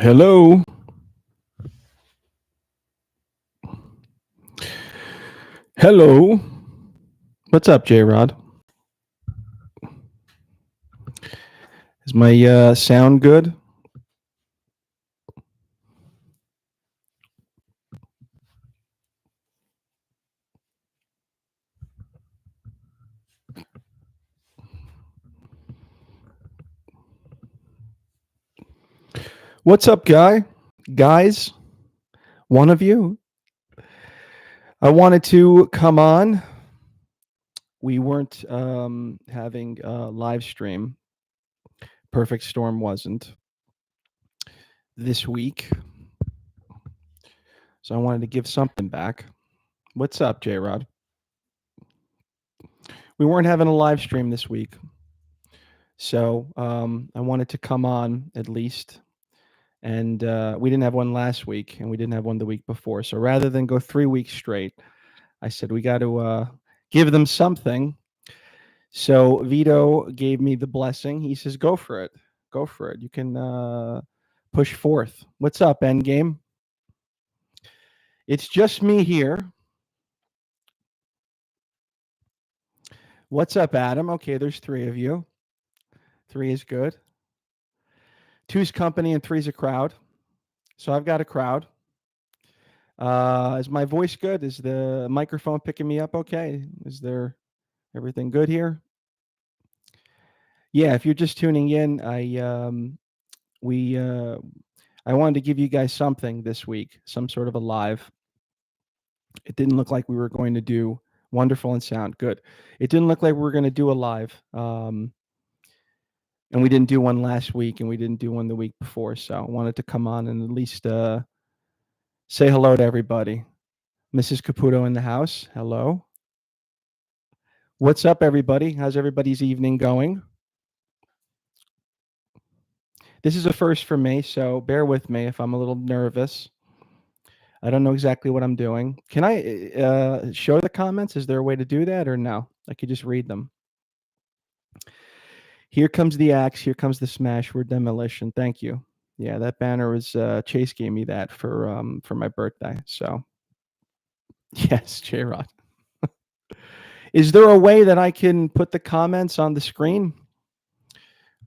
Hello. Hello. What's up, J-Rod? Is my sound good? What's up, guys? One of you. I wanted to come on. We weren't having a live stream. Perfect Storm wasn't this week. So I wanted to give something back. What's up, J-Rod? We weren't having a live stream this week. So I wanted to come on at least. And we didn't have one last week, and we didn't have one the week before. So rather than go 3 weeks straight, I said we got to give them something. So Vito gave me the blessing. He says, "Go for it. Go for it. You can push forth." What's up, Endgame? It's just me here. What's up, Adam? Okay, there's 3 of you. 3 is good. 2's company and 3's a crowd. So I've got a crowd. Is my voice good? Is the microphone picking me up okay? Is there everything good here? Yeah, if you're just tuning in, I wanted to give you guys something this week, some sort of a live. It didn't look like we were going to do wonderful and sound good. It didn't look like we were going to do a live. And we didn't do one last week, and we didn't do one the week before. So I wanted to come on and at least say hello to everybody. Mrs. Caputo in the house. Hello. What's up, everybody? How's everybody's evening going? This is a first for me, so bear with me if I'm a little nervous. I don't know exactly what I'm doing. Can I show the comments? Is there a way to do that, or no? I could just read them. Here comes the axe. Here comes the smash. We're demolition. Thank you. Yeah, that banner was Chase gave me that for my birthday. So yes, J-Rod. Is there a way that I can put the comments on the screen,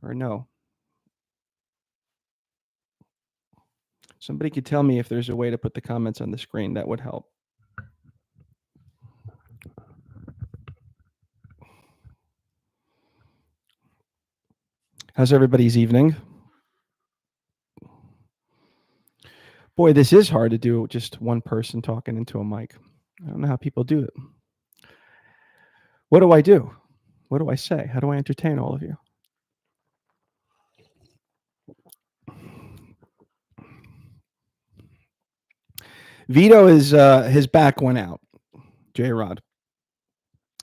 or no? Somebody could tell me if there's a way to put the comments on the screen. That would help. How's everybody's evening? Boy, this is hard to do, just one person talking into a mic. I don't know how people do it. What do I do? What do I say? How do I entertain all of you? Vito is his back went out. J-Rod.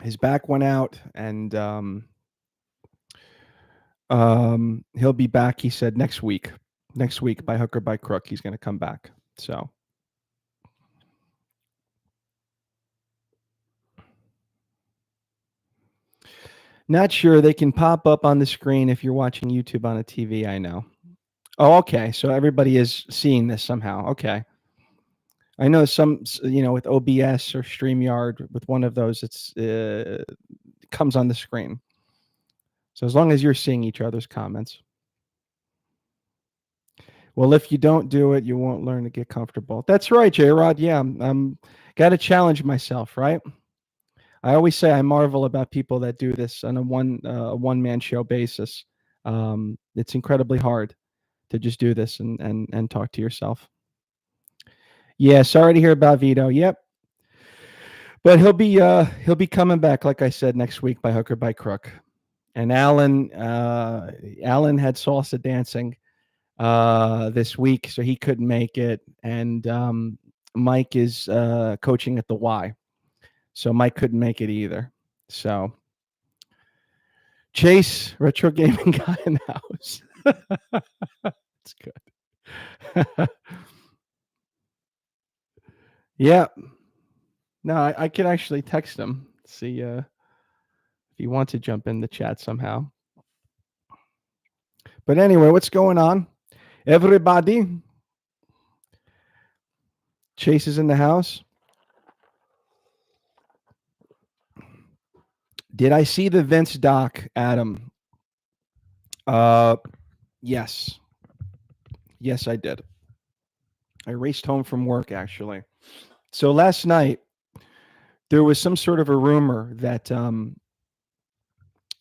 His back went out, and he'll be back. He said next week. Next week, by hook or by crook, he's going to come back. So not sure. They can pop up on the screen if you're watching YouTube on a TV. I know. Oh, okay. So everybody is seeing this somehow. Okay. I know some, with OBS or StreamYard, with one of those, it comes on the screen. So as long as you're seeing each other's comments. Well, if you don't do it, you won't learn to get comfortable. That's right, J-Rod. Yeah, I'm got to challenge myself, right? I always say I marvel about people that do this on a one-man show basis. It's incredibly hard to just do this and talk to yourself. Yeah, sorry to hear about Vito. Yep. But he'll be coming back, like I said, next week by hook or by crook. And Alan had salsa dancing this week, so he couldn't make it. And Mike is coaching at the Y, so Mike couldn't make it either. So Chase, retro gaming guy in the house. That's good. Yeah. No, I could actually text him, see if he wants to jump in the chat somehow. But anyway, what's going on? Everybody, Chase is in the house. Did I see the Vince doc, Adam? Uh, yes. Yes, I did. I raced home from work, actually. So last night, there was some sort of a rumor that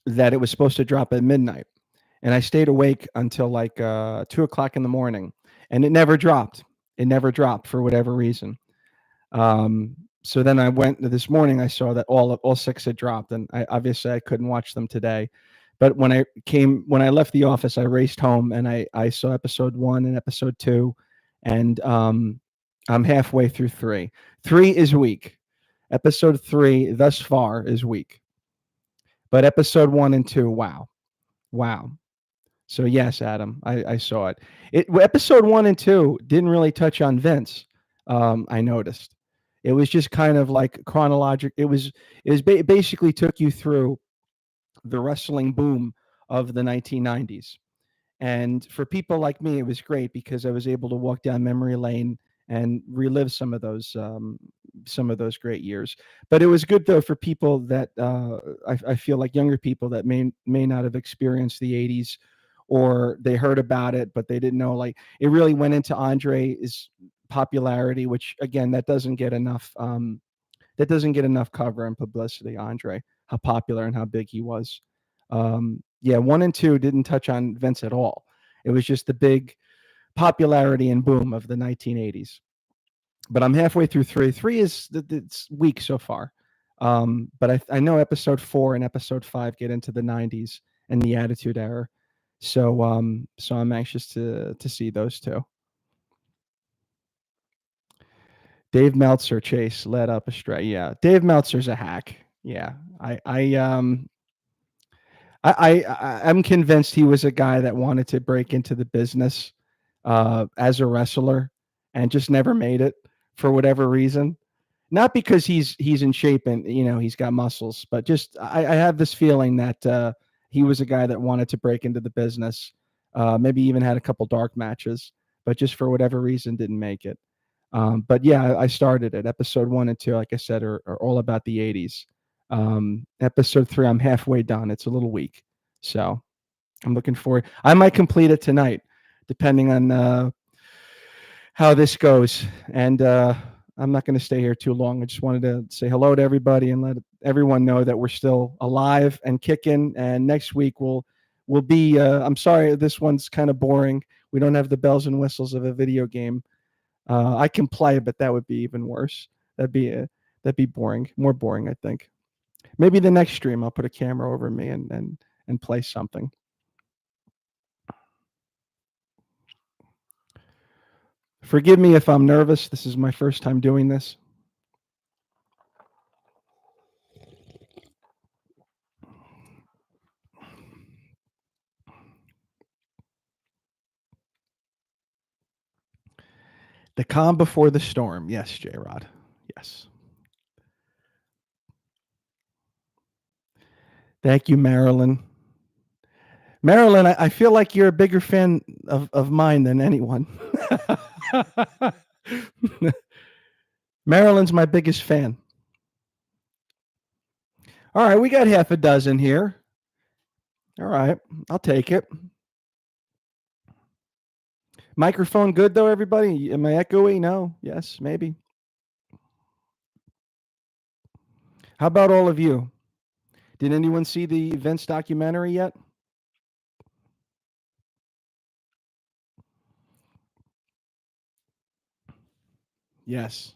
it was supposed to drop at midnight, and I stayed awake until like 2 o'clock in the morning, and it never dropped. It never dropped for whatever reason. Um, so then I went this morning. I saw that all six had dropped, and I couldn't watch them today. But when I left the office, I raced home and I saw episode 1 and episode 2, and I'm halfway through 3. 3 is weak. Episode 3 thus far is weak, but episode 1 and 2, wow, wow. So yes, Adam, I saw it. Episode 1 and 2 didn't really touch on Vince. I noticed it was just kind of like chronological. It basically took you through the wrestling boom of the 1990s. And for people like me, it was great because I was able to walk down memory lane and relive some of those great years. But it was good though for people that I feel like younger people that may not have experienced the 80s, or they heard about it but they didn't know. Like, it really went into Andre's popularity, which again, that doesn't get enough cover and publicity. Andre, how popular and how big he was. Yeah, 1 and 2 didn't touch on Vince at all. It was just the big popularity and boom of the 1980s. But I'm halfway through 3. 3 is it's weak so far. But I know episode 4 and episode 5 get into the 90s and the Attitude Era. So I'm anxious to see those two. Dave Meltzer, Chase led up astray. Yeah, Dave Meltzer's a hack. Yeah, I'm convinced he was a guy that wanted to break into the business as a wrestler and just never made it for whatever reason. Not because he's in shape and he's got muscles, but just I have this feeling that he was a guy that wanted to break into the business. Maybe even had a couple dark matches, but just for whatever reason didn't make it. But yeah, I started it. Episode 1 and 2, like I said, are all about the 80s. Episode 3, I'm halfway done. It's a little weak, so I'm looking forward. I might complete it tonight, depending on how this goes. And I'm not going to stay here too long. I just wanted to say hello to everybody and let everyone know that we're still alive and kicking. And next week we'll be. I'm sorry, this one's kind of boring. We don't have the bells and whistles of a video game. I can play, but that would be even worse. That'd be boring, more boring, I think. Maybe the next stream I'll put a camera over me and play something. Forgive me if I'm nervous. This is my first time doing this. The calm before the storm. Yes, J-Rod. Yes. Thank you, Marilyn. Marilyn, I feel like you're a bigger fan of mine than anyone. Marilyn's my biggest fan. All right, we got half a dozen here. All right, I'll take it. Microphone good though, everybody? Am I echoey? No? Yes? Maybe? How about all of you? Did anyone see the Vince documentary yet? Yes.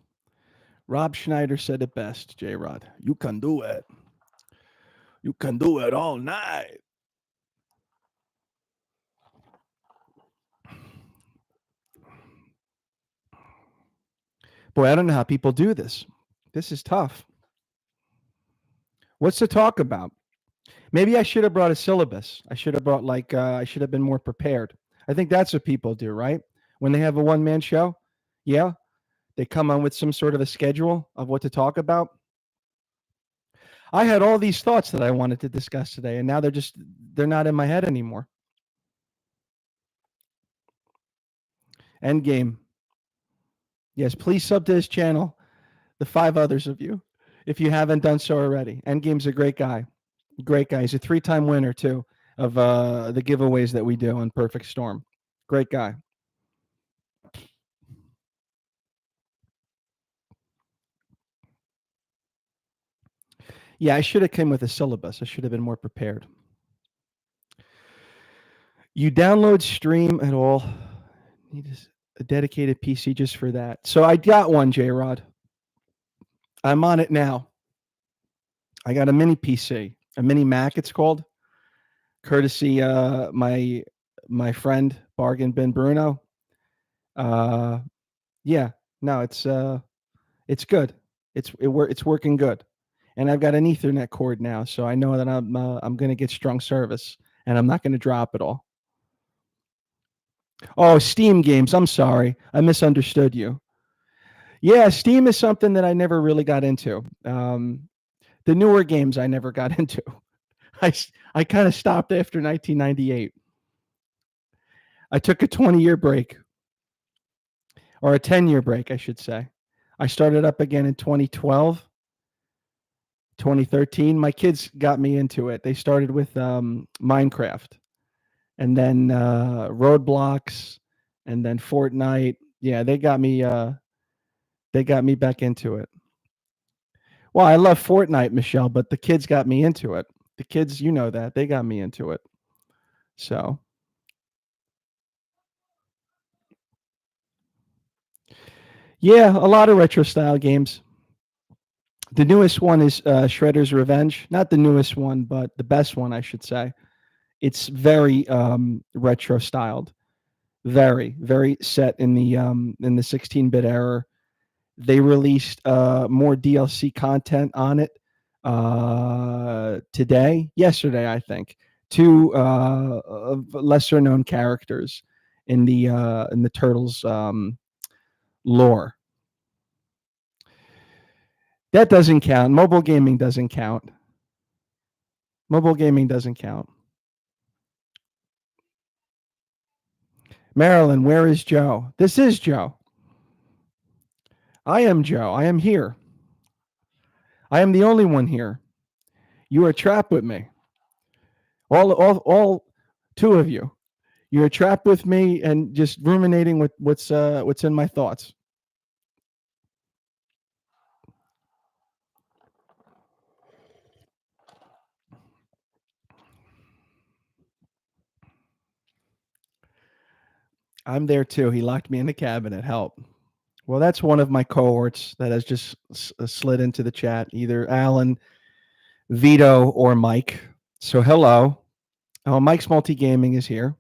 Rob Schneider said it best, J-Rod. You can do it. You can do it all night. Boy, I don't know how people do this. This is tough. What's to talk about? Maybe I should have brought a syllabus. I should have brought I should have been more prepared. I think that's what people do, right? When they have a one-man show, yeah, they come on with some sort of a schedule of what to talk about. I had all these thoughts that I wanted to discuss today, and now they're not in my head anymore. Endgame. Yes, please sub to his channel. The 5 others of you, if you haven't done so already. Endgame's a great guy. Great guy. He's a 3-time winner too of the giveaways that we do on Perfect Storm. Great guy. Yeah, I should have come with a syllabus. I should have been more prepared. You download Stream at all? Need a dedicated PC just for that. So I got one, J-Rod. I'm on it now. I got a mini PC, a mini Mac it's called, courtesy my friend Bargain Ben Bruno. Yeah, no, it's good. It's working good. And I've got an Ethernet cord now, so I know that I'm going to get strong service, and I'm not going to drop it all. Oh, Steam games. I'm sorry, I misunderstood you. Yeah, Steam is something that I never really got into. The newer games I never got into. I kind of stopped after 1998. I took a 20-year break, or a 10-year break, I should say. I started up again in 2012. 2013, my kids got me into it. They started with Minecraft, and then Roadblocks, and then Fortnite. Yeah, they got me back into it. Well, I love Fortnite, Michelle, but the kids got me into it. The kids, you know that, they got me into it. So yeah, a lot of retro style games. The newest one is Shredder's Revenge. Not the newest one, but the best one, I should say. It's very retro styled, very set in the 16-bit era. They released more DLC content on it yesterday, I think. 2 lesser known characters in the Turtles lore. That doesn't count. Mobile gaming doesn't count. Mobile gaming doesn't count. Marilyn, where is Joe? This is Joe. I am Joe. I am here. I am the only one here. You are trapped with me. All 2 of you. You're trapped with me and just ruminating with what's in my thoughts. I'm there too. He locked me in the cabinet. Help. Well, that's one of my cohorts that has just slid into the chat, either Alan, Vito, or Mike. So hello. Oh, Mike's Multi-Gaming is here.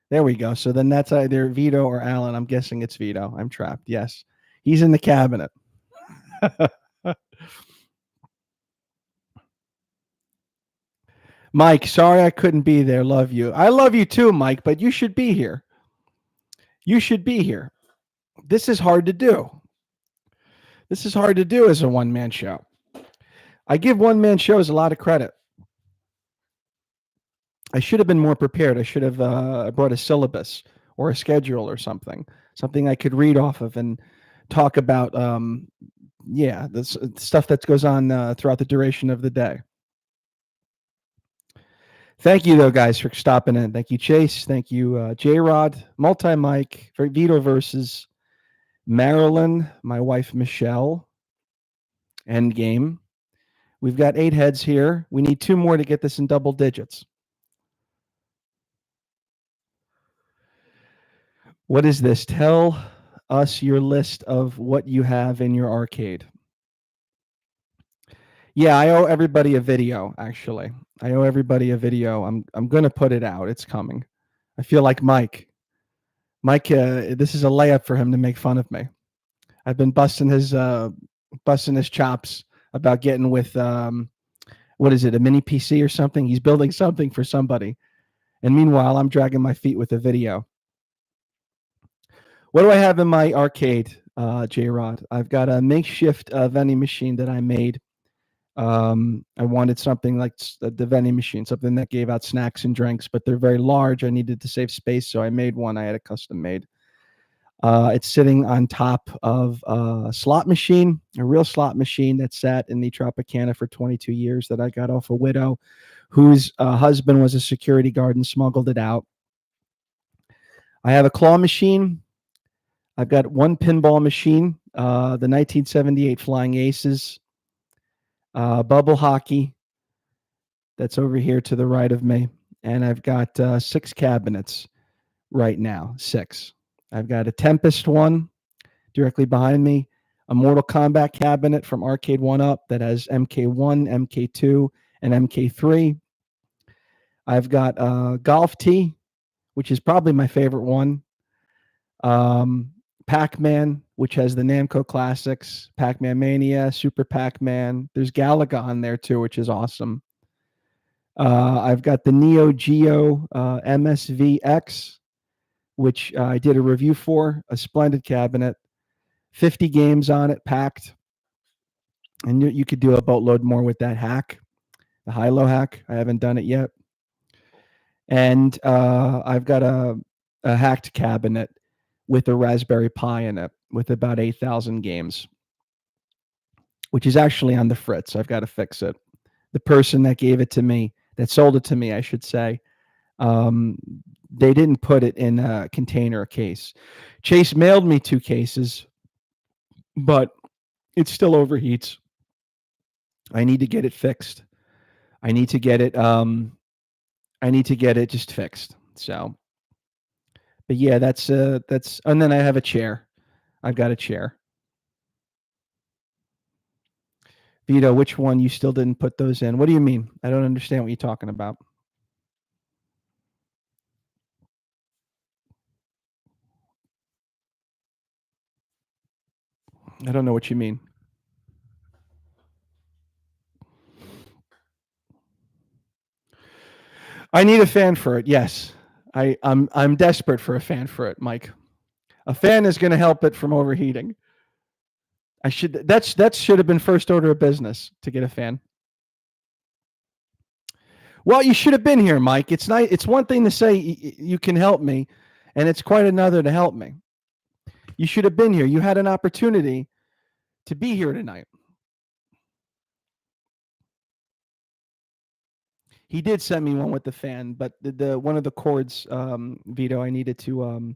There we go. So then that's either Vito or Alan. I'm guessing it's Vito. I'm trapped. Yes. He's in the cabinet. Mike, sorry I couldn't be there. Love you. I love you too, Mike, but you should be here. You should be here. This is hard to do. This is hard to do as a one-man show. I give one-man shows a lot of credit. I should have been more prepared. I should have brought a syllabus or a schedule or something I could read off of and talk about, this stuff that goes on throughout the duration of the day. Thank you, though, guys, for stopping in. Thank you, Chase. Thank you, J-Rod, Multi-Mike, Vito versus Marilyn, my wife, Michelle, Endgame. We've got 8 heads here. We need 2 more to get this in double digits. What is this? Tell us your list of what you have in your arcade. Yeah, I owe everybody a video, actually. I owe everybody a video. I'm going to put it out. It's coming. I feel like Mike. This is a layup for him to make fun of me. I've been busting his chops about getting with what is it, a mini PC or something? He's building something for somebody. And meanwhile, I'm dragging my feet with a video. What do I have in my arcade, J-Rod? I've got a makeshift vending machine that I made. I wanted something like the vending machine, something that gave out snacks and drinks, but they're very large. I needed to save space, so I made one. I had a custom made. It's sitting on top of a slot machine, a real slot machine that sat in the Tropicana for 22 years that I got off a widow whose husband was a security guard and smuggled it out. I have a claw machine. I've got one pinball machine, the 1978 Flying Aces, bubble hockey that's over here to the right of me. And I've got 6 cabinets right now, 6. I've got a Tempest one directly behind me, a Mortal Kombat cabinet from Arcade 1-Up that has MK1, MK2, and MK3. I've got Golf Tee, which is probably my favorite one. Pac-Man, which has the Namco classics, Pac-Man Mania, Super Pac-Man. There's Galaga on there too, which is awesome. I've got the Neo Geo MSVX, which I did a review for, a splendid cabinet, 50 games on it, packed. And you could do a boatload more with that hack, the high-low hack. I haven't done it yet. And I've got a hacked cabinet with a Raspberry Pi in it with about 8,000 games, which is actually on the fritz. I've got to fix it. The person that gave it to me, that sold it to me, I should say, they didn't put it in a container or case. Chase mailed me 2 cases, but it still overheats. I need to get it fixed. I need to get it just fixed. So, but yeah, that's and then I have a chair. I've got a chair. Vito, which one? You still didn't put those in. What do you mean? I don't understand what you're talking about. I don't know what you mean. I need a fan for it. Yes. I'm desperate for a fan for it, Mike. A fan is going to help it from overheating. That should have been first order of business to get a fan. Well, you should have been here, Mike. It's nice. It's one thing to say you can help me, and it's quite another to help me. You should have been here. You had an opportunity to be here tonight. He did send me one with the fan, but the one of the cords, Vito, I needed to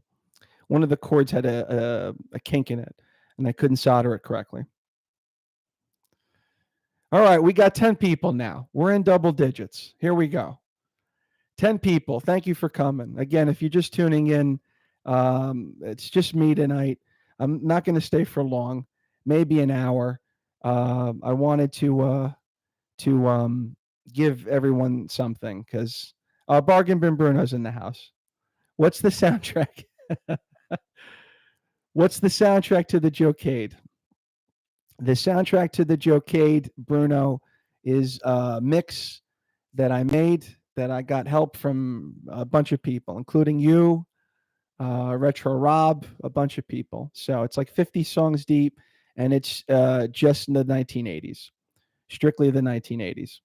one of the cords had a kink in it, and I couldn't solder it correctly. All right, we got 10 people now. We're in double digits. Here we go. 10 people. Thank you for coming. Again, if you're just tuning in, it's just me tonight. I'm not going to stay for long, maybe an hour. I wanted to give everyone something because Bargain Bin Bruno's in the house. What's the soundtrack? What's the soundtrack to the JOEcade? The soundtrack to the JOEcade, Bruno, is a mix that I made that I got help from a bunch of people, including you, Retro Rob, a bunch of people. So it's like 50 songs deep, and it's just in the 1980s, strictly the 1980s.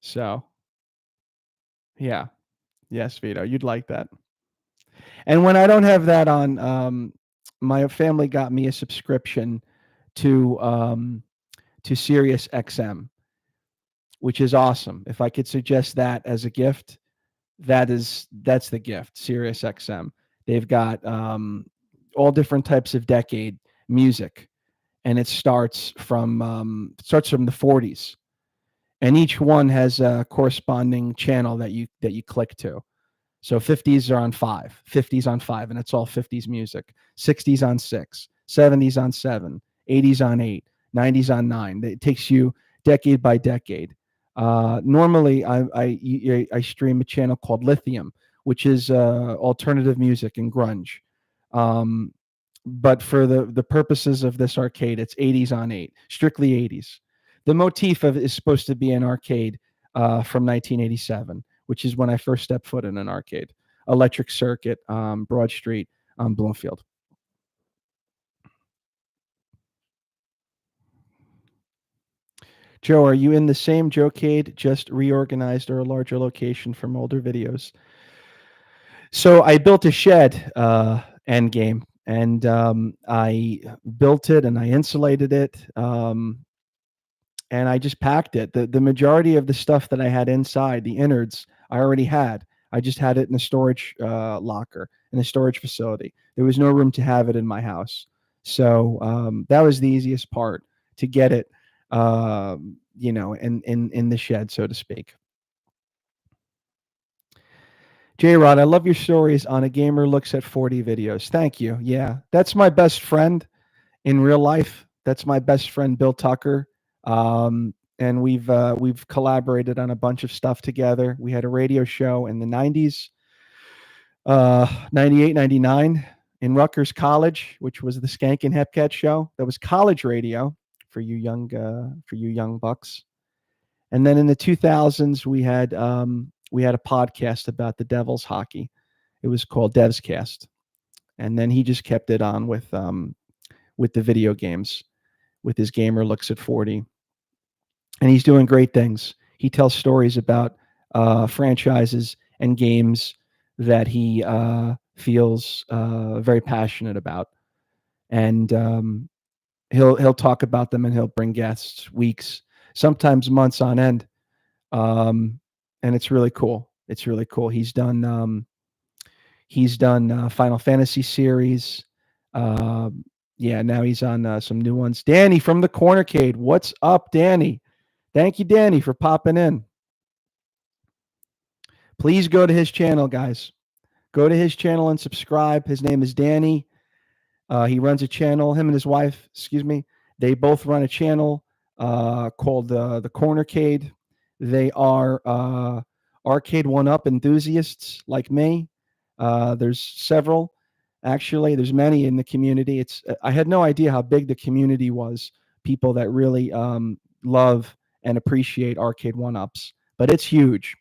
So, yeah. Yes, Vito, you'd like that. And when I don't have that on, my family got me a subscription to Sirius XM, which is awesome. If I could suggest that as a gift, that's the gift. Sirius XM. They've got all different types of decade music, and it starts from the 40s, and each one has a corresponding channel that you click to. So 50s are on 5, 50s on 5, and it's all 50s music. 60s on 6, 70s on 7, 80s on 8, 90s on 9. It takes you decade by decade. Normally, I stream a channel called Lithium, which is alternative music and grunge. But for the purposes of this arcade, it's 80s on 8, strictly 80s. The motif is supposed to be an arcade from 1987, which is when I first stepped foot in an arcade. Electric Circuit, Broad Street, Bloomfield. Joe, are you in the same JOEcade, just reorganized or a larger location from older videos? So I built a shed end game and I built it and I insulated it, and I just packed it. The majority of the stuff that I had inside, the innards, I already had. I just had it in a storage locker in a storage facility. There was no room to have it in my house, so that was the easiest part to get it, in the shed, so to speak. J Rod, I love your stories on A Gamer Looks at 40 videos. Thank you. Yeah, that's my best friend in real life. That's my best friend, Bill Tucker. And we've collaborated on a bunch of stuff together. We had a radio show in the 90s, 98, 99 in Rutgers College, which was the Skank and Hepcat show. That was college radio for you young bucks. And then in the 2000s, we had a podcast about the Devils hockey. It was called Devs Cast, and then he just kept it on with the video games, with his Gamer Looks at 40, and he's doing great things. He tells stories about franchises and games that he feels very passionate about, and he'll talk about them, and he'll bring guests weeks, sometimes months on end, and it's really cool. It's really cool. He's done Final Fantasy series. Yeah, now he's on some new ones. Danny from the JOEcade. What's up, Danny? Thank you, Danny, for popping in. Please go to his channel, guys. Go to his channel and subscribe. His name is Danny. He runs a channel. Him and his wife, excuse me, they both run a channel called the JOEcade. They are arcade one-up enthusiasts like me. There's several, actually. There's many in the community. I had no idea how big the community was. People that really love and appreciate arcade one-ups, but it's huge.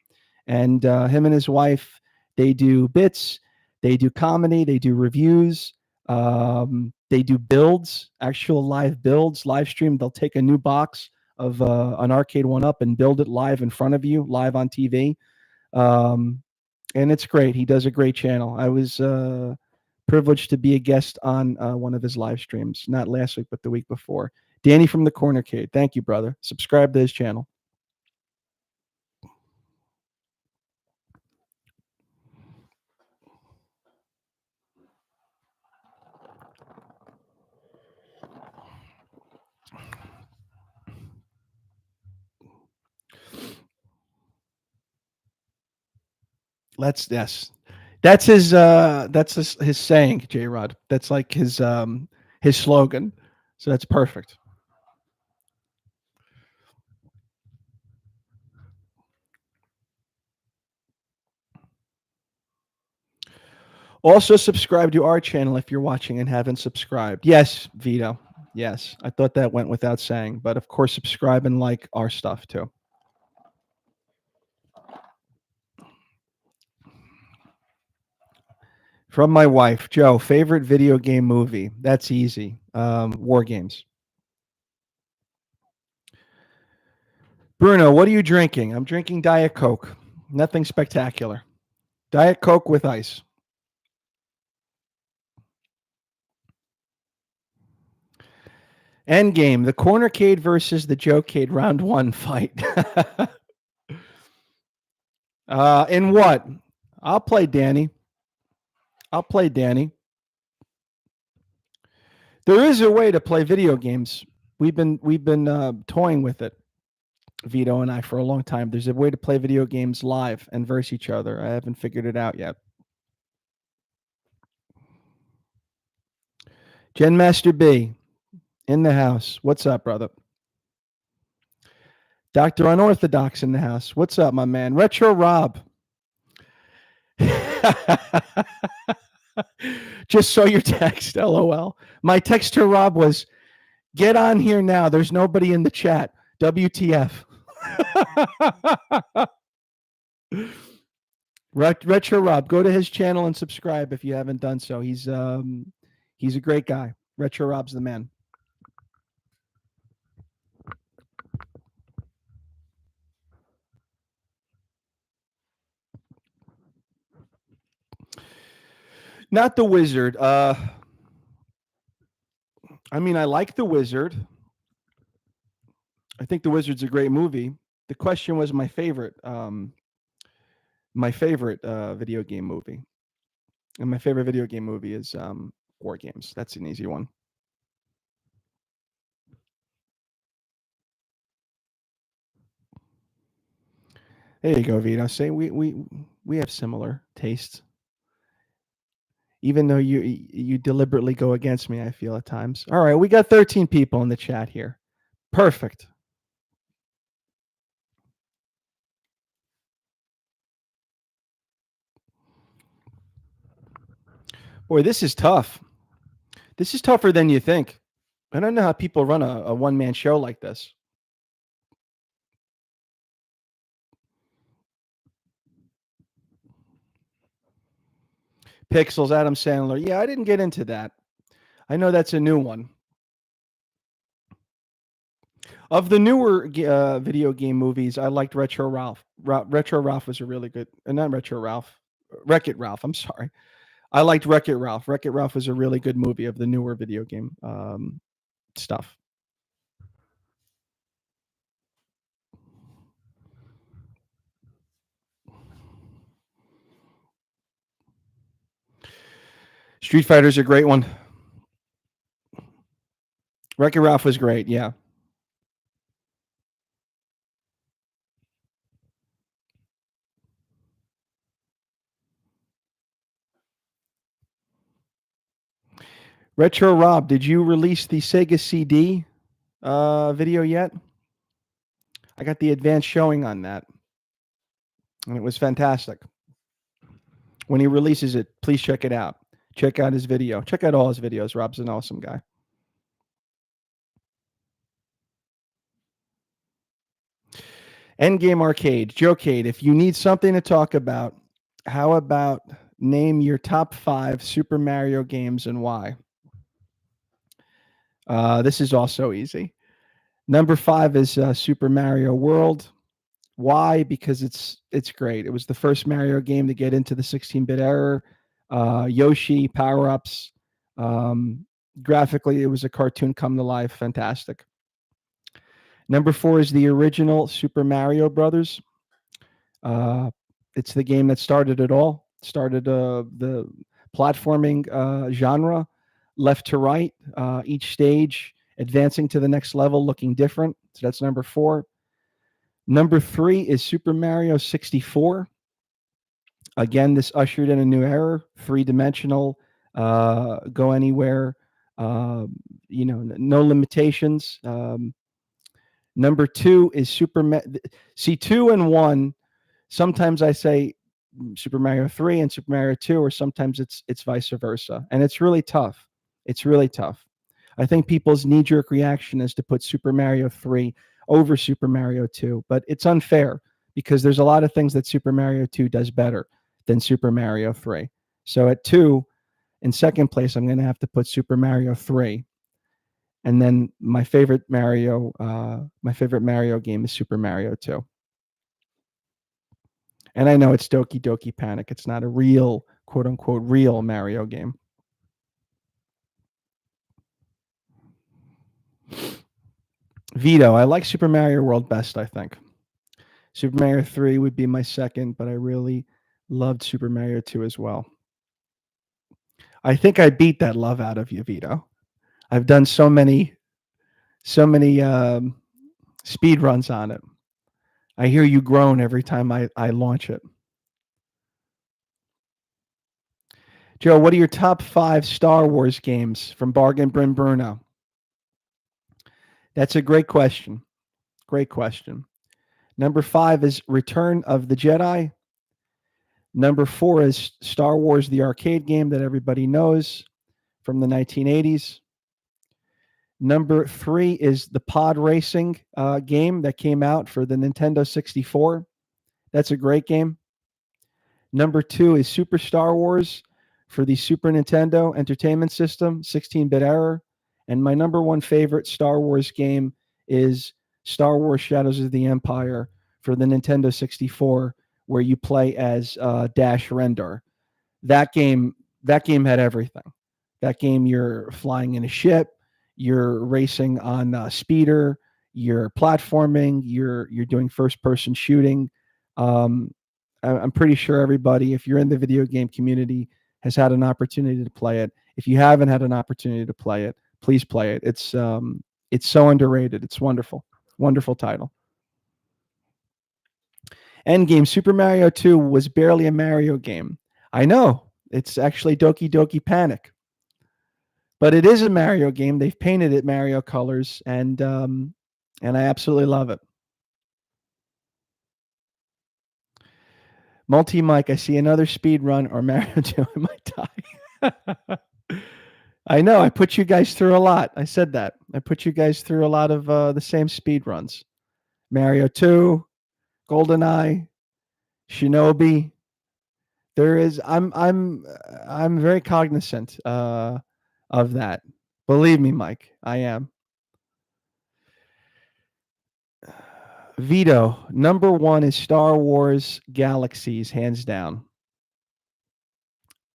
And him and his wife, they do bits, they do comedy, they do reviews, they do builds, actual live builds, live stream. They'll take a new box of an arcade one-up and build it live in front of you, live on TV. And it's great. He does a great channel. I was privileged to be a guest on one of his live streams, not last week, but the week before. Danny from the JOEcade. Thank you, brother. Subscribe to his channel. Yes. That's his saying, J Rod. That's like his slogan. So that's perfect. Also, subscribe to our channel if you're watching and haven't subscribed. Yes, Vito. Yes, I thought that went without saying, but of course, subscribe and like our stuff too. From my wife, Joe, favorite video game movie. That's easy. War Games. Bruno, what are you drinking? I'm drinking Diet Coke. Nothing spectacular. Diet Coke with ice. Endgame, the JOEcade versus the JOEcade round one fight. In what? I'll play Danny. I'll play Danny. There is a way to play video games. We've been toying with it, Vito and I, for a long time. There's a way to play video games live and verse each other. I haven't figured it out yet. Gen Master B in the house. What's up, brother? Dr. Unorthodox in the house. What's up, my man? Retro Rob. Just saw your text. LOL. My text to Rob was, get on here now. There's nobody in the chat. WTF. Retro Rob, go to his channel and subscribe if you haven't done so. He's a great guy. Retro Rob's the man. Not the wizard. I mean, I like The Wizard. I think The Wizard's a great movie. The question was my favorite video game movie, and my favorite video game movie is War Games. That's an easy one. There you go, Vito. Say we have similar tastes, even though you deliberately go against me. I feel at times. All right, we got 13 people in the chat here. Perfect. Boy, this is tough. This is tougher than you think. I don't know how people run a one man show like this. Pixels, Adam Sandler. Yeah, I didn't get into that. I know that's a new one. Of the newer video game movies, I liked Retro Ralph. Retro Ralph was a really good, not Retro Ralph, Wreck-It Ralph. I'm sorry. I liked Wreck-It Ralph. Wreck-It Ralph was a really good movie of the newer video game stuff. Street Fighter's a great one. Wreck-It Ralph was great. Yeah. Retro Rob, did you release the Sega CD video yet? I got the advanced showing on that, and it was fantastic. When he releases it, please check it out. Check out his video. Check out all his videos. Rob's an awesome guy. Endgame Arcade, JOEcade. If you need something to talk about, how about name your top 5 Super Mario games and why? This is also easy. Number 5 is Super Mario World. Why? Because it's great. It was the first Mario game to get into the 16-bit era. Yoshi power-ups. Graphically, it was a cartoon come to life. Fantastic. Number 4 is the original Super Mario Brothers. It's the game that started it all. Started the platforming genre, left to right, each stage advancing to the next level, looking different. So that's number 4. Number 3 is Super Mario 64. Again, this ushered in a new era, 3-dimensional, go anywhere, no limitations. Number 2 is see, 2 and 1. Sometimes I say Super Mario 3 and Super Mario 2, or sometimes it's vice versa, and it's really tough. It's really tough. I think people's knee-jerk reaction is to put Super Mario 3 over Super Mario 2, but it's unfair because there's a lot of things that Super Mario 2 does better than Super Mario 3. So at 2, in second place, I'm going to have to put Super Mario 3. And then my favorite Mario game is Super Mario 2. And I know it's Doki Doki Panic. It's not a real, quote unquote, real Mario game. Vito, I like Super Mario World best, I think. Super Mario 3 would be my second, but I really loved Super Mario 2 as well. I think I beat that love out of you, Vito. I've done so many speed runs on it. I hear you groan every time I launch it. Joe, what are your top 5 Star Wars games from Bargain Bin Bruno? That's a great question. Great question. Number 5 is Return of the Jedi. Number 4 is Star Wars, the arcade game that everybody knows from the 1980s. Number 3 is the pod racing game that came out for the Nintendo 64. That's a great game. Number 2 is Super Star Wars for the Super Nintendo Entertainment System, 16-bit era. And my number 1 favorite Star Wars game is Star Wars Shadows of the Empire for the Nintendo 64, where you play as Dash Rendar. That game had everything. That game, you're flying in a ship, you're racing on speeder, you're platforming, you're doing first person shooting. Um, I'm pretty sure everybody, if you're in the video game community, has had an opportunity to play it. If you haven't had an opportunity to play it, please play it. It's so underrated. It's wonderful, wonderful title. Endgame. Super Mario 2 was barely a Mario game. I know. It's actually Doki Doki Panic. But it is a Mario game. They've painted it Mario colors, and I absolutely love it. Multi Mike, I see another speed run or Mario 2. I might die. I know. I put you guys through a lot. I said that. I put you guys through a lot of the same speed runs. Mario 2, GoldenEye, Shinobi. There is. I'm very cognizant of that. Believe me, Mike. I am. Vito, number one is Star Wars Galaxies, hands down.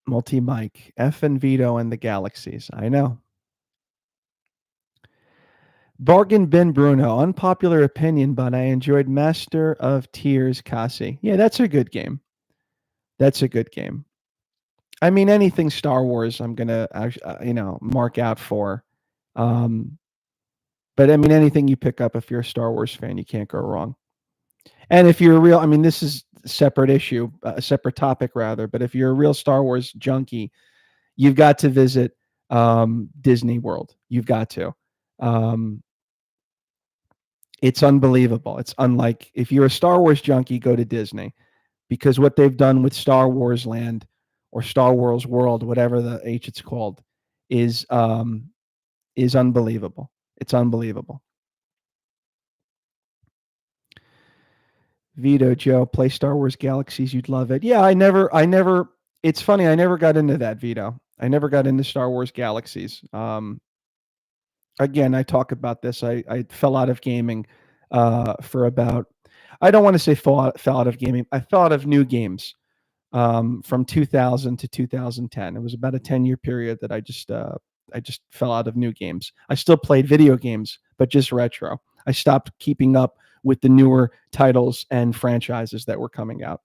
Multi Mike, F and Vito and the Galaxies. I know. Bargain Bin Bruno, unpopular opinion, but I enjoyed Master of Tears Kasi. Yeah, that's a good game. That's a good game. I mean, anything Star Wars, I'm gonna mark out for. But I mean, anything you pick up if you're a Star Wars fan, you can't go wrong. And if you're a real, I mean, this is a separate issue, a separate topic rather. But if you're a real Star Wars junkie, you've got to visit Disney World. You've got to. It's unbelievable. It's unlike if you're a Star Wars junkie, go to Disney, because what they've done with Star Wars Land or Star Wars World, whatever the H it's called, is unbelievable. It's unbelievable. Vito, Joe, play Star Wars Galaxies. You'd love it. Yeah, I never. It's funny. I never got into that, Vito. I never got into Star Wars Galaxies. Again, I talk about this. I fell out of gaming for about. I don't want to say fell out of gaming. I fell out of new games from 2000 to 2010. It was about a 10-year period that I just fell out of new games. I still played video games, but just retro. I stopped keeping up with the newer titles and franchises that were coming out.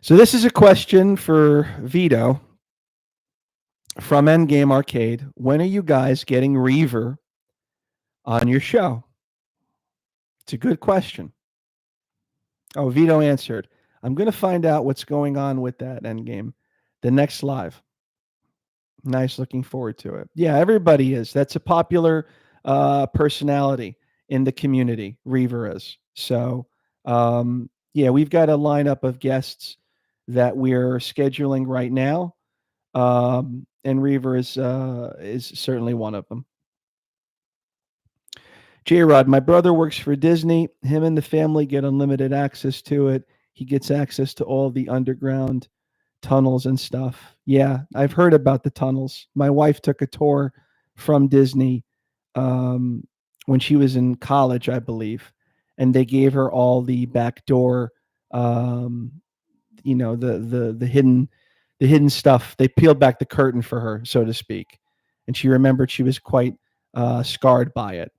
So this is a question for Vito from Endgame Arcade. When are you guys getting Reaver on your show? It's a good question. Oh, Vito answered. I'm going to find out what's going on with that Endgame. The next live. Nice. Looking forward to it. Yeah, everybody is. That's a popular personality in the community. Reaver is. So, yeah, we've got a lineup of guests that we're scheduling right now. And Reaver is certainly one of them. J-Rod, my brother works for Disney. Him and the family get unlimited access to it. He gets access to all the underground tunnels and stuff. Yeah, I've heard about the tunnels. My wife took a tour from Disney when she was in college, I believe, and they gave her all the back door, the hidden stuff. They peeled back the curtain for her, so to speak, and she remembered she was quite scarred by it.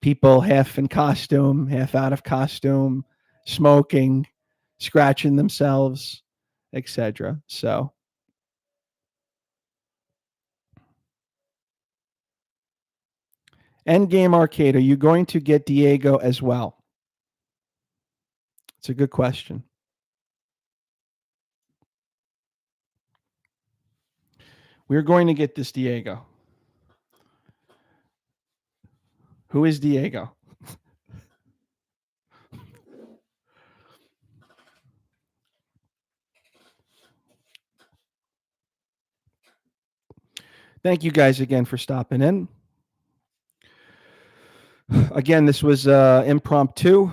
People half in costume, half out of costume, smoking, scratching themselves, etc. So, Endgame Arcade, are you going to get Diego as well? It's a good question. We're going to get this Diego. Who is Diego? Thank you guys again for stopping in. Again, this was impromptu.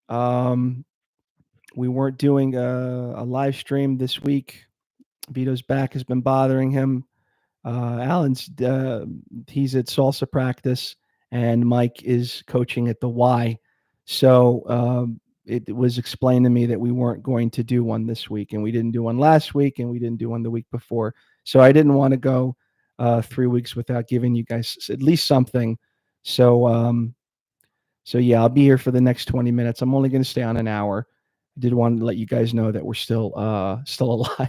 We weren't doing a live stream this week. Vito's back has been bothering him. Alan's he's at salsa practice, and Mike is coaching at the Y. So it was explained to me that we weren't going to do one this week, and we didn't do one last week, and we didn't do one the week before. So I didn't want to go 3 weeks without giving you guys at least something. So yeah, I'll be here for the next 20 minutes. I'm only going to stay on an hour. I did want to let you guys know that we're still alive.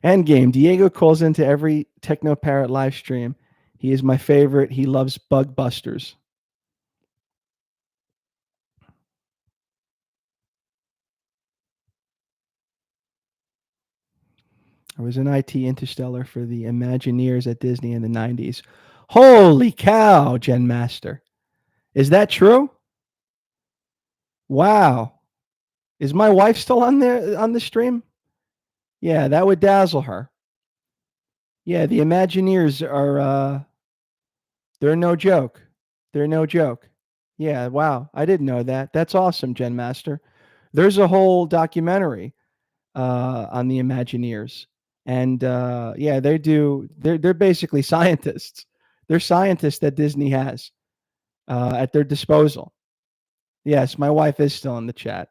Endgame. Diego calls into every Techno Parrot live stream. He is my favorite. He loves Bug Busters. I was in IT Interstellar for the Imagineers at Disney in the 90s. Holy cow, Gen Master. Is that true? Wow. Is my wife still on there on the stream? Yeah, that would dazzle her. Yeah, the Imagineers are they're no joke. They're no joke. Yeah, wow. I didn't know that. That's awesome, Gen Master. There's a whole documentary on the Imagineers. And yeah, they're basically scientists. They're scientists that Disney has at their disposal. Yes, my wife is still in the chat.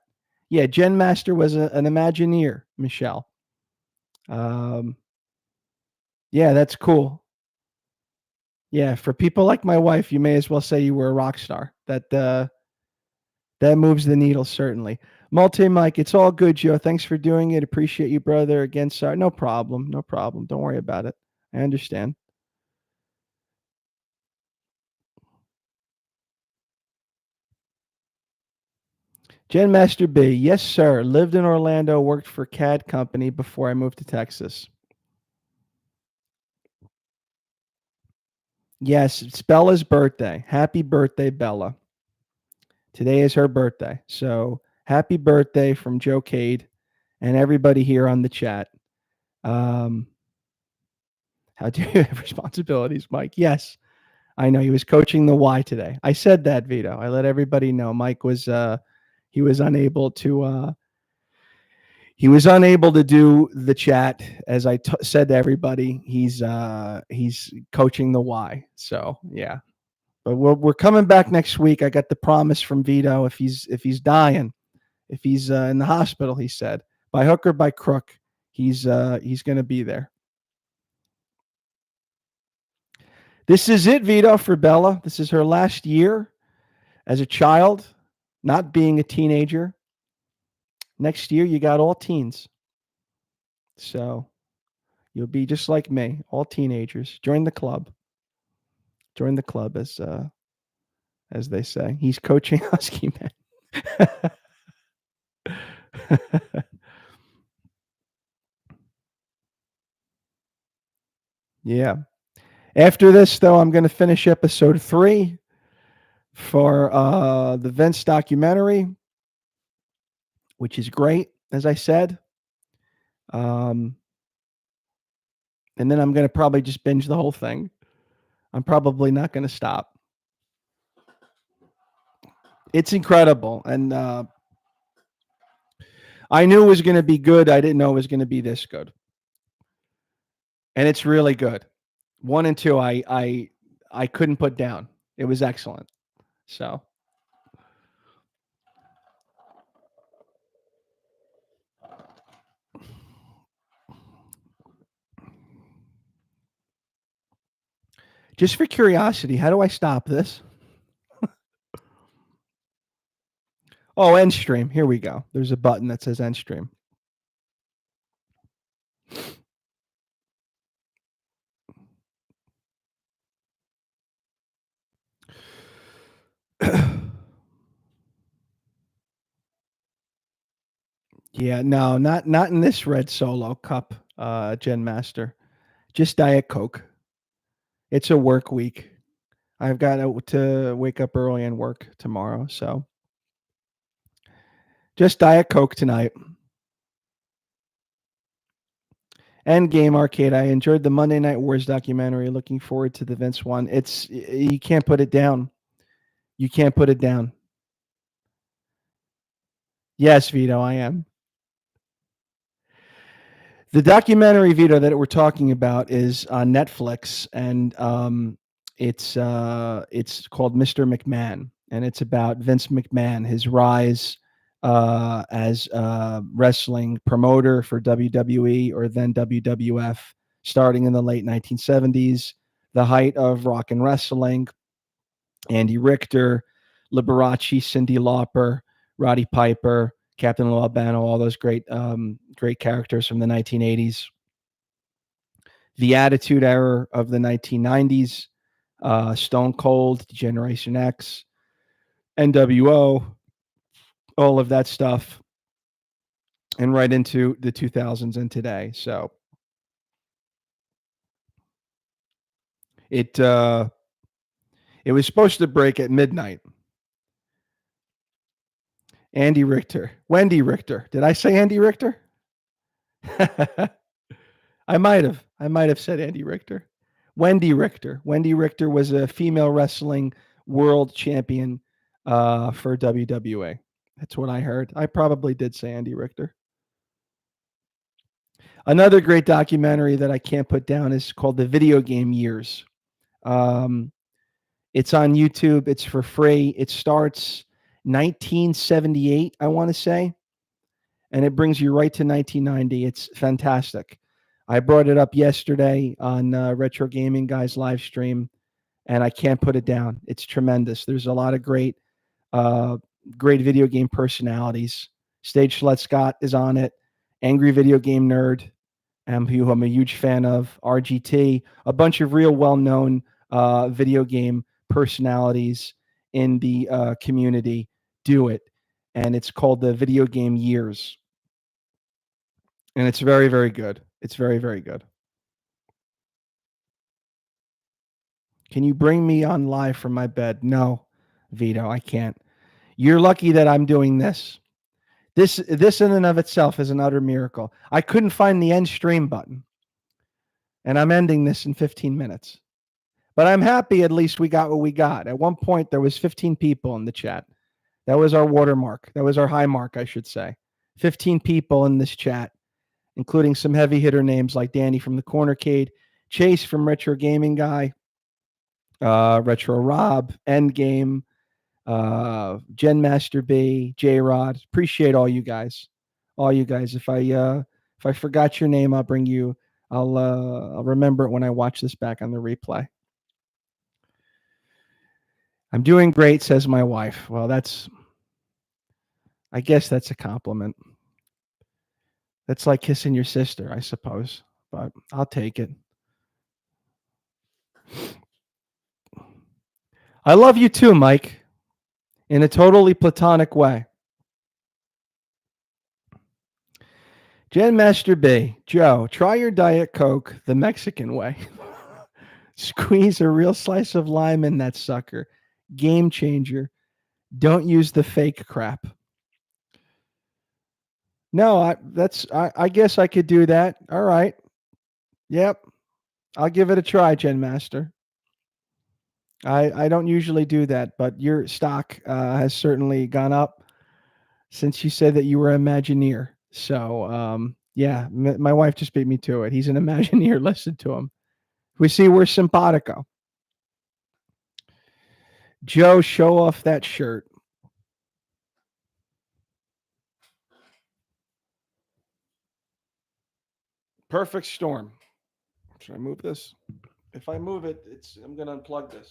Yeah, Gen Master was an Imagineer, Michelle. Yeah, that's cool. Yeah, for people like my wife, you may as well say you were a rock star. That moves the needle, certainly. Multi Mike, it's all good, Joe. Thanks for doing it. Appreciate you, brother. Again, sorry. No problem. No problem. Don't worry about it. I understand. Gen Master B, yes, sir. Lived in Orlando, worked for CAD company before I moved to Texas. Yes, it's Bella's birthday. Happy birthday, Bella. Today is her birthday. So happy birthday from JOEcade and everybody here on the chat. How do you have responsibilities, Mike? Yes, I know he was coaching the Y today. I said that, Vito. I let everybody know. Mike was he was unable to do the chat. As I said to everybody, he's coaching the Y. So yeah, but we're coming back next week. I got the promise from Vito. If he's dying, if he's in the hospital, he said by hook or by crook, he's going to be there. This is it, Vito, for Bella. This is her last year as a child, not being a teenager. Next year, you got all teens. So you'll be just like me, all teenagers. Join the club. Join the club, as they say. He's coaching Husky Man. Yeah. After this, though, I'm going to finish episode 3 for the Vince documentary, which is great, as I said. And then I'm going to probably just binge the whole thing. I'm probably not going to stop. It's incredible. And I knew it was going to be good. I didn't know it was going to be this good. And it's really good. 1 and 2, I couldn't put down. It was excellent. So just for curiosity, how do I stop this? Oh, end stream. Here we go. There's a button that says end stream. Yeah, no, not in this red Solo cup, Gen Master. Just Diet Coke. It's a work week. I've got to wake up early and work tomorrow, so just Diet Coke tonight. Endgame Arcade. I enjoyed the Monday Night Wars documentary. Looking forward to the Vince one. It's you can't put it down. You can't put it down. Yes, Vito, I am. The documentary, Vito, that we're talking about is on Netflix, and it's called Mr. McMahon, and it's about Vince McMahon, his rise as a wrestling promoter for WWE or then WWF, starting in the late 1970s, the height of rock and wrestling. Andy Richter, Liberace, Cyndi Lauper, Roddy Piper, Captain Lou Albano, all those great characters from the 1980s. The Attitude Era of the 1990s, Stone Cold, Generation X, NWO, all of that stuff, and right into the 2000s and today. So it it was supposed to break at midnight. Andy Richter, Wendy Richter. Did I say Andy Richter? I might have. I might have said Andy Richter. Wendy Richter. Wendy Richter was a female wrestling world champion for WWE. That's what I heard. I probably did say Andy Richter. Another great documentary that I can't put down is called The Video Game Years. Um, it's on YouTube. It's for free. It starts 1978, I want to say, and it brings you right to 1990. It's fantastic. I brought it up yesterday on Retro Gaming Guys live stream, and I can't put it down. It's tremendous. There's a lot of uh, great video game personalities. Stage Schlett Scott is on it. Angry Video Game Nerd, who I'm a huge fan of. RGT, a bunch of real well-known video game personalities in the community do it, and it's called The Video Game Years, and it's very, very good. It's very, very good. Can you bring me on live from my bed? No, Vito, I can't. You're lucky that I'm doing this. This in and of itself is an utter miracle. I couldn't find the end stream button, and I'm ending this in 15 minutes. But I'm happy at least we got what we got. At one point, there was 15 people in the chat. That was our watermark. That was our high mark, I should say. 15 people in this chat, including some heavy hitter names like Danny from the Cornercade, Chase from Retro Gaming Guy, Retro Rob, Endgame, Gen Master B, J Rod. Appreciate all you guys. All you guys. If I forgot your name, I'll bring you. I'll remember it when I watch this back on the replay. I'm doing great, says my wife. Well, I guess that's a compliment. That's like kissing your sister, I suppose, but I'll take it. I love you too, Mike, in a totally platonic way. Jen Master B, Joe, try your Diet Coke the Mexican way. Squeeze a real slice of lime in that sucker. Game changer. Don't use the fake crap. No, I guess I could do that. All right. Yep. I'll give it a try, Gen Master. I don't usually do that, but your stock has certainly gone up since you said that you were an Imagineer. So, yeah, my wife just beat me to it. He's an Imagineer. Listen to him. We see we're simpatico. Joe, show off that shirt. Perfect storm. Should I move this? If I move it, I'm going to unplug this.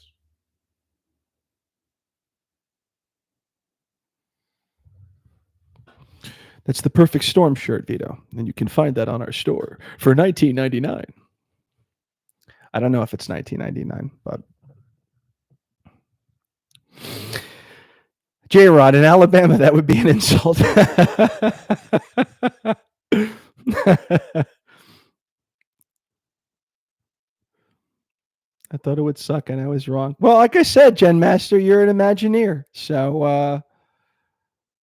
That's the Perfect Storm shirt, Vito. And you can find that on our store for $19.99. I don't know if it's $19.99, but J-Rod, in Alabama, that would be an insult. I thought it would suck, and I was wrong. Well, like I said, Gen Master, you're an Imagineer. So,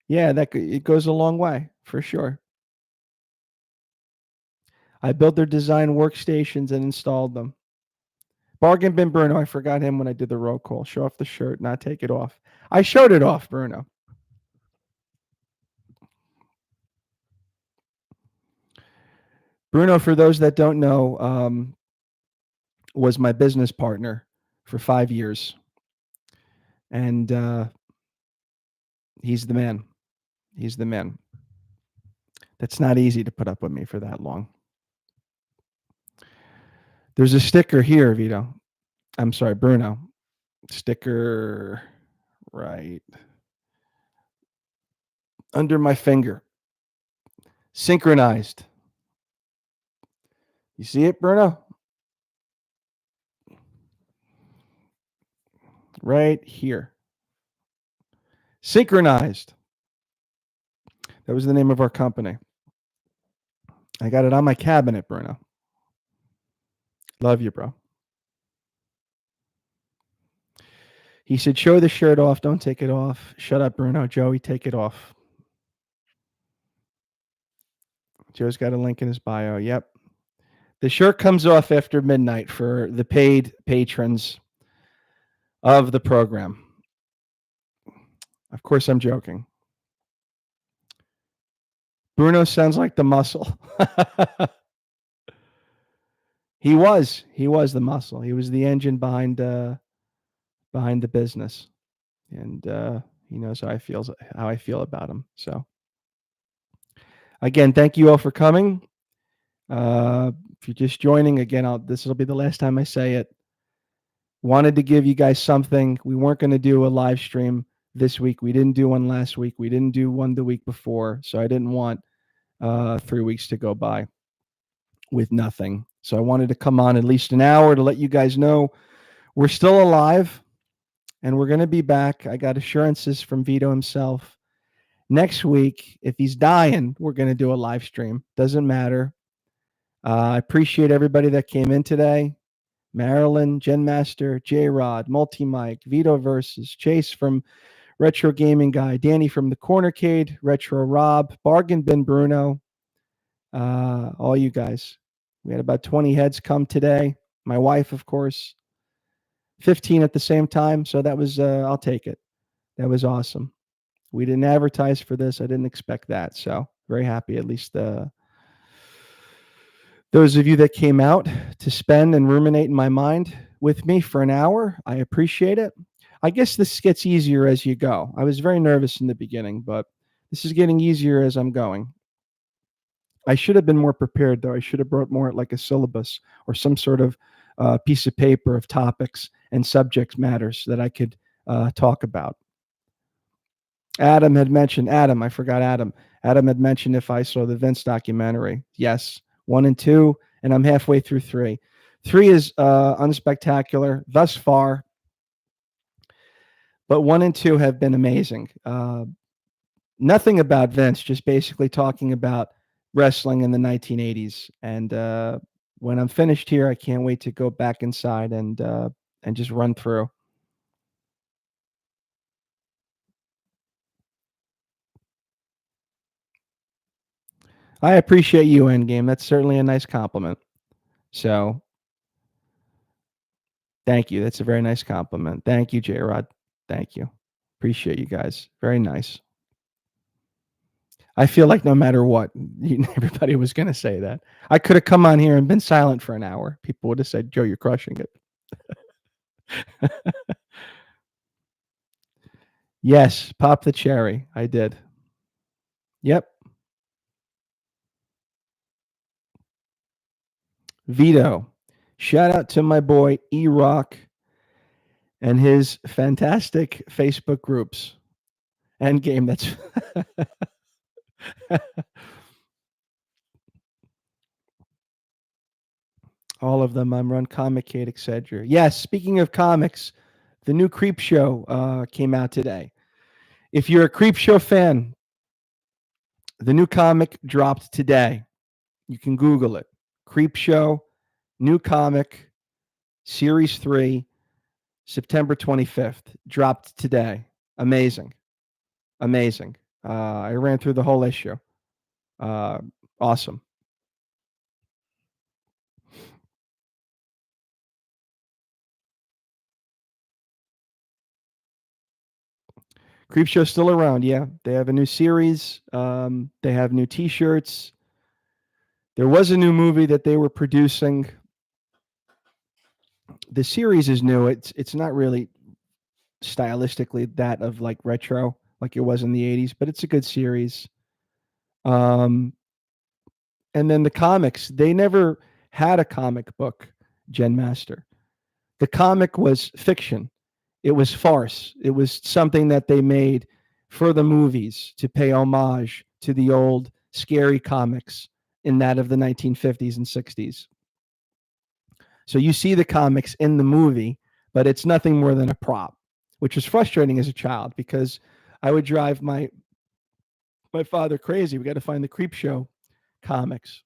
yeah, it goes a long way, for sure. I built their design workstations and installed them. Bargain bin Bruno, I forgot him when I did the roll call. Show off the shirt, not take it off. I showed it off, Bruno. Bruno, for those that don't know, was my business partner for 5 years, and he's the man. He's the man. That's not easy to put up with me for that long. There's a sticker here, Vito. I'm sorry, Bruno. Sticker right under my finger. Synchronized. You see it, Bruno? Right here. Synchronized. That was the name of our company. I got it on my cabinet, Bruno. Love you, bro. He said, show the shirt off. Don't take it off. Shut up, Bruno. Joey, take it off. Joe's got a link in his bio. Yep. The shirt comes off after midnight for the paid patrons of the program. Of course, I'm joking. Bruno sounds like the muscle. He was the muscle. He was the engine behind the business, and he knows how I feel about him. So, again, thank you all for coming. If you're just joining, again, this will be the last time I say it. Wanted to give you guys something. We weren't going to do a live stream this week. We didn't do one last week. We didn't do one the week before. So I didn't want 3 weeks to go by with nothing. So I wanted to come on at least an hour to let you guys know we're still alive and we're going to be back. I got assurances from Vito himself. Next week, if he's dying, we're going to do a live stream. Doesn't matter. I appreciate everybody that came in today. Marilyn, Gen Master, J-Rod, Multi-Mike, Vito Versus, Chase from Retro Gaming Guy, Danny from the JOEcade, Retro Rob, Bargain Bin Bruno, all you guys. We had about 20 heads come today. My wife, of course, 15 at the same time. So that was, I'll take it. That was awesome. We didn't advertise for this. I didn't expect that. So very happy, at least those of you that came out to spend and ruminate in my mind with me for an hour. I appreciate it. I guess this gets easier as you go. I was very nervous in the beginning, but this is getting easier as I'm going. I should have been more prepared, though. I should have brought more like a syllabus or some sort of piece of paper of topics and subject matters that I could talk about. Adam had mentioned, I forgot Adam. Adam had mentioned if I saw the Vince documentary. Yes, 1 and 2, and I'm halfway through 3. 3 is unspectacular thus far, but 1 and 2 have been amazing. Nothing about Vince, just basically talking about wrestling in the 1980s. And when I'm finished here, I can't wait to go back inside and just run through. I appreciate you, Endgame. That's certainly a nice compliment. So thank you. That's a very nice compliment. Thank you, J-Rod. Thank you. Appreciate you guys. Very nice. I feel like no matter what, everybody was going to say that. I could have come on here and been silent for an hour. People would have said, Joe, you're crushing it. Yes, pop the cherry. I did. Yep. Vito. Shout out to my boy E-Rock and his fantastic Facebook groups. Endgame, that's all of them. I'm Run JOEcade, etc. Yes, speaking of comics, the new Creep Show came out today. If you're a Creep Show fan, the new comic dropped today. You can Google it. Creep Show, new comic, Series 3, September 25th. Dropped today. Amazing. Amazing. I ran through the whole issue. Awesome. Creepshow's still around. Yeah, they have a new series. They have new T-shirts. There was a new movie that they were producing. The series is new. It's not really stylistically that of like retro like it was in the 80s, but it's a good series. Um, and then the comics, they never had a comic book, Gen Master. The comic was fiction. It was farce. It was something that they made for the movies to pay homage to the old scary comics in that of the 1950s and 60s. So you see the comics in the movie, but it's nothing more than a prop, which was frustrating as a child because I would drive my father crazy. We got to find the Creep Show comics.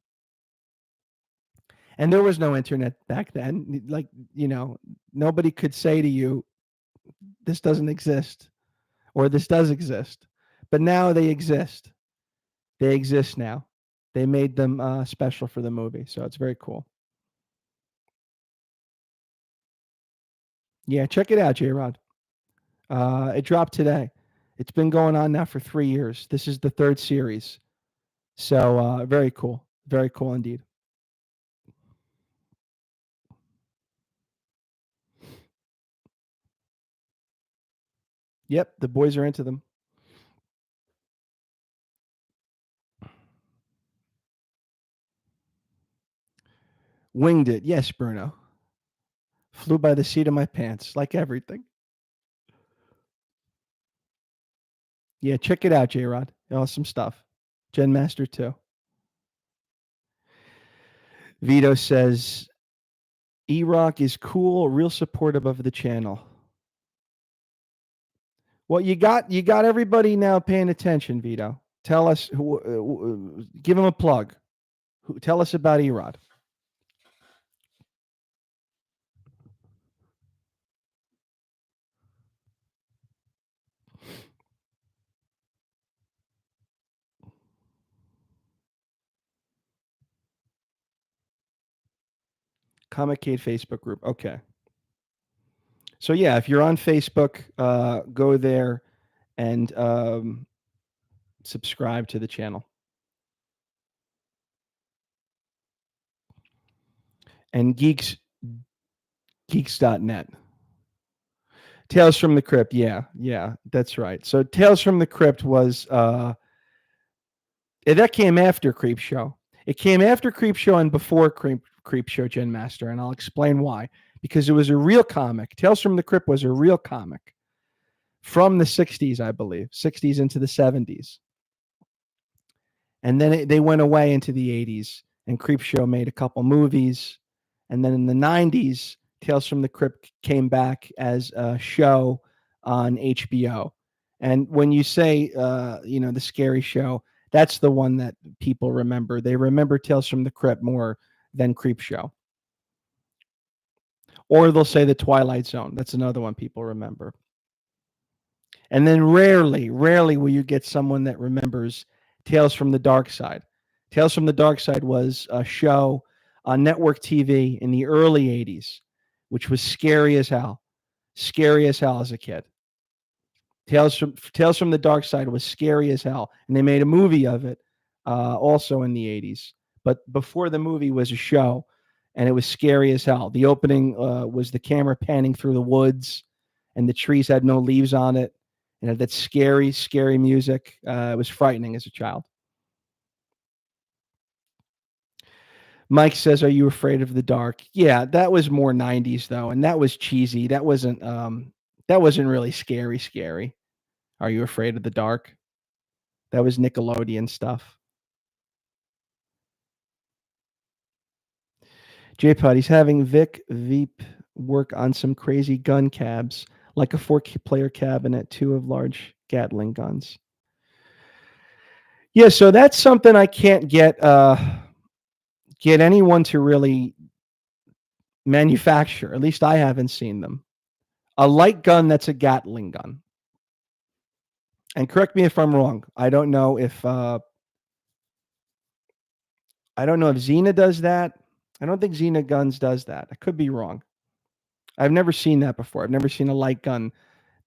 And there was no internet back then. Like, nobody could say to you, this doesn't exist or this does exist. But now they exist. They exist now. They made them special for the movie. So it's very cool. Yeah, check it out, J Rod. It dropped today. It's been going on now for 3 years. This is the third series. So very cool. Very cool indeed. Yep, the boys are into them. Winged it. Yes, Bruno. Flew by the seat of my pants, like everything. Yeah, check it out, J Rod. Awesome stuff. Gen Master 2. Vito says, E-Rock is cool, real supportive of the channel. Well, you got everybody now paying attention, Vito. Tell us, give him a plug. Tell us about E-Rod. JOEcade Facebook group. Okay. So yeah, if you're on Facebook, go there and subscribe to the channel. And geeks.net. Tales from the Crypt. Yeah, that's right. So Tales from the Crypt was that came after Creep Show. It came after Creep Show and before Creep Show, Gen Master, and I'll explain why. Because it was a real comic. Tales from the Crypt was a real comic from the 60s, I believe, 60s into the 70s. And then they went away into the 80s, and Creep Show made a couple movies. And then in the 90s, Tales from the Crypt came back as a show on HBO. And when you say, the scary show, that's the one that people remember. They remember Tales from the Crypt more than Creep Show. Or they'll say The Twilight Zone. That's another one people remember. And then rarely will you get someone that remembers Tales from the Dark Side. Tales from the Dark Side was a show on network TV in the early 80s, which was scary as hell. Scary as hell as a kid. Tales from the Dark Side was scary as hell. And they made a movie of it also in the 80s. But before the movie was a show, and it was scary as hell. The opening was the camera panning through the woods, and the trees had no leaves on it. And had that scary, scary music. It was frightening as a child. Mike says, "Are you afraid of the dark?" Yeah, that was more 90s though, and that was cheesy. That wasn't really scary, scary. Are you afraid of the dark? That was Nickelodeon stuff. J-Pod, he's having Vic Veep work on some crazy gun cabs, like a 4-player cabinet, 2 of large Gatling guns. Yeah, so that's something I can't get anyone to really manufacture. At least I haven't seen them. A light gun that's a Gatling gun. And correct me if I'm wrong. I don't know if Xena does that. I don't think Xena Guns does that. I could be wrong. I've never seen that before. I've never seen a light gun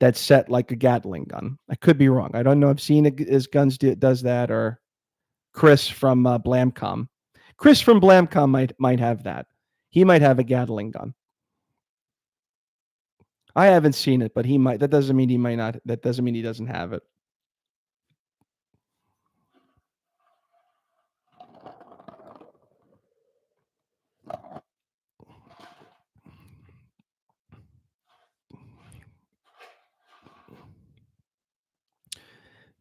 that's set like a Gatling gun. I could be wrong. I don't know if Xena Guns does that or Chris from Blamcom. Chris from Blamcom might have that. He might have a Gatling gun. I haven't seen it, but he might. That doesn't mean he might not. That doesn't mean he doesn't have it.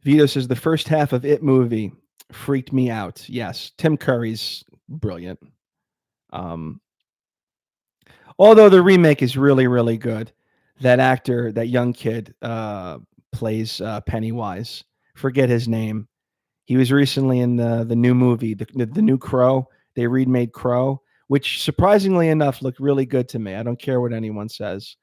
Vito says the first half of It movie freaked me out. Yes, Tim Curry's brilliant. Although the remake is really, really good. That actor, that young kid, plays Pennywise. Forget his name. He was recently in the new movie, the new Crow. They remade Crow, which surprisingly enough looked really good to me. I don't care what anyone says.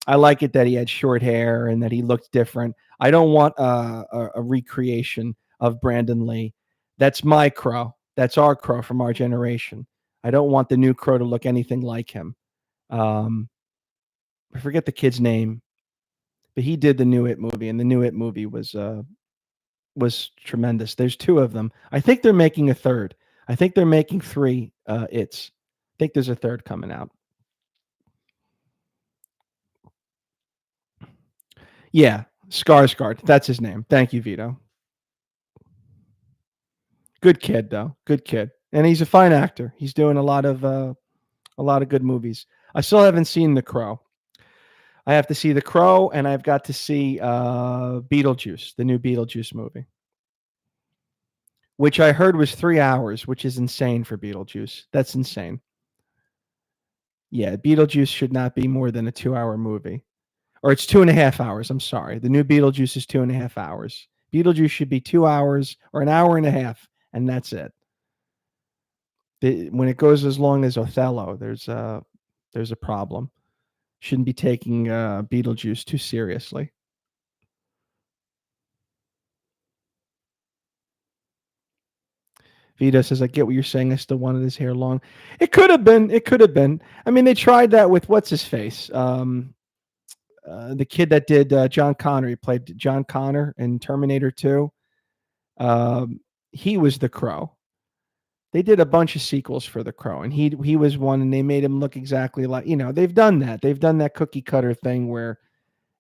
I like it that he had short hair and that he looked different. I don't want a recreation of Brandon Lee. That's my Crow. That's our Crow from our generation. I don't want the new Crow to look anything like him. I forget the kid's name, but he did the new It movie, and the new It movie was tremendous. There's two of them. I think they're making a third. I think they're making three It's. I think there's a third coming out. Yeah, Skarsgård. That's his name. Thank you, Vito. Good kid, though. Good kid, and he's a fine actor. He's doing a lot of good movies. I still haven't seen The Crow. I have to see The Crow, and I've got to see Beetlejuice, the new Beetlejuice movie, which I heard was 3 hours, which is insane for Beetlejuice. That's insane. Yeah, Beetlejuice should not be more than a 2-hour movie. Or it's 2.5 hours. I'm sorry. The new Beetlejuice is 2.5 hours. Beetlejuice should be 2 hours or an hour and a half, and that's it. When it goes as long as Othello, there's a problem. Shouldn't be taking Beetlejuice too seriously. Vito says, I get what you're saying. I still wanted his hair long. It could have been. It could have been. I mean, they tried that with what's his face? The kid that did John Connor. He played John Connor in Terminator 2. He was the Crow. They did a bunch of sequels for the Crow, and he was one, and they made him look exactly like, they've done that. They've done that cookie cutter thing where,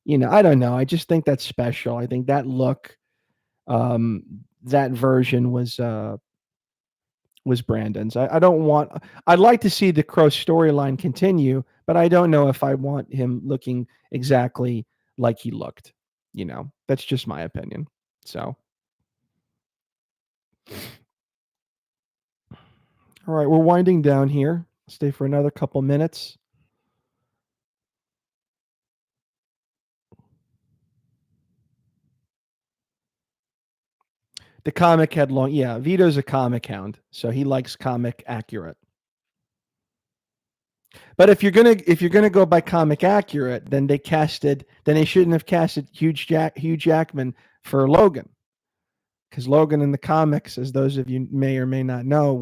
I don't know. I just think that's special. I think that look, that version was Brandon's. I'd like to see the Crow storyline continue, but I don't know if I want him looking exactly like he looked. That's just my opinion. So, all right, we're winding down here. Stay for another couple minutes. The comic had long. Yeah, Vito's a comic hound, so he likes comic accurate. But if you're gonna go by comic accurate, then they shouldn't have casted Hugh Jackman for Logan, because Logan in the comics, as those of you may or may not know,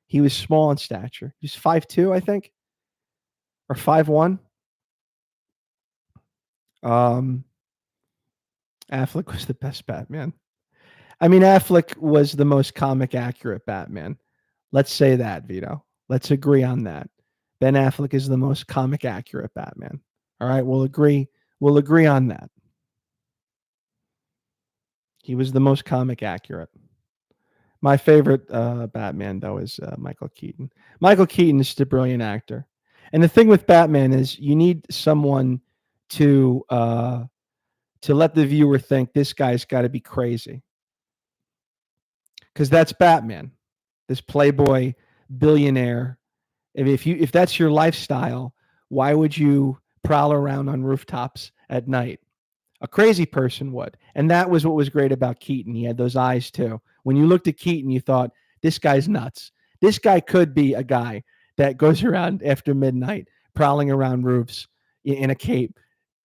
he was small in stature. He's 5'2", I think, or 5'1". Affleck was the best Batman. I mean, Affleck was the most comic accurate Batman. Let's say that, Vito. Let's agree on that. Ben Affleck is the most comic accurate Batman. All right, we'll agree. We'll agree on that. He was the most comic accurate. My favorite Batman, though, is Michael Keaton. Michael Keaton is just a brilliant actor. And the thing with Batman is you need someone to let the viewer think this guy's got to be crazy. Because that's Batman, this playboy billionaire. If that's your lifestyle, why would you prowl around on rooftops at night? A crazy person would. And that was what was great about Keaton. He had those eyes too. When you looked at Keaton, you thought, this guy's nuts. This guy could be a guy that goes around after midnight, prowling around roofs in a cape.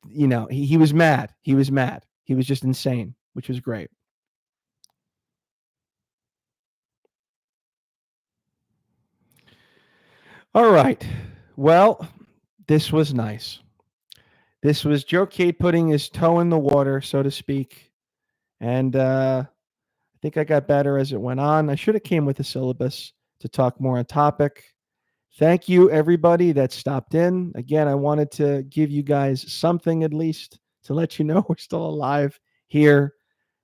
He was mad. He was mad. He was just insane, which was great. All right. Well, this was nice. This was JOEcade putting his toe in the water, so to speak. And I think I got better as it went on. I should have came with a syllabus, to talk more on topic. Thank you, everybody that stopped in. Again, I wanted to give you guys something at least to let you know we're still alive here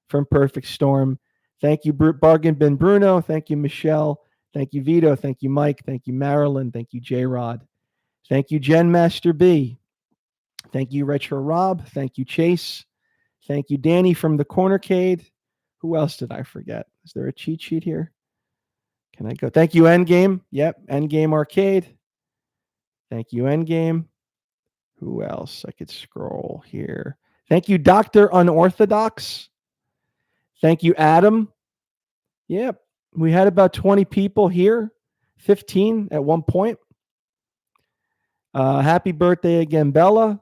from Perfect Storm. Thank you, Bargain Bin Bruno. Thank you, Michelle. Thank you, Vito. Thank you, Mike. Thank you, Marilyn. Thank you, J-Rod. Thank you, Jen Master B. Thank you, Retro Rob. Thank you, Chase. Thank you, Danny from the JOEcade. Who else did I forget? Is there a cheat sheet here? Can I go? Thank you, Endgame. Yep, Endgame Arcade. Thank you, Endgame. Who else? I could scroll here. Thank you, Dr. Unorthodox. Thank you, Adam. Yep, we had about 20 people here, 15 at one point. Happy birthday again, Bella.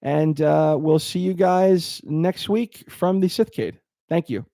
And we'll see you guys next week from the JOEcade. Thank you.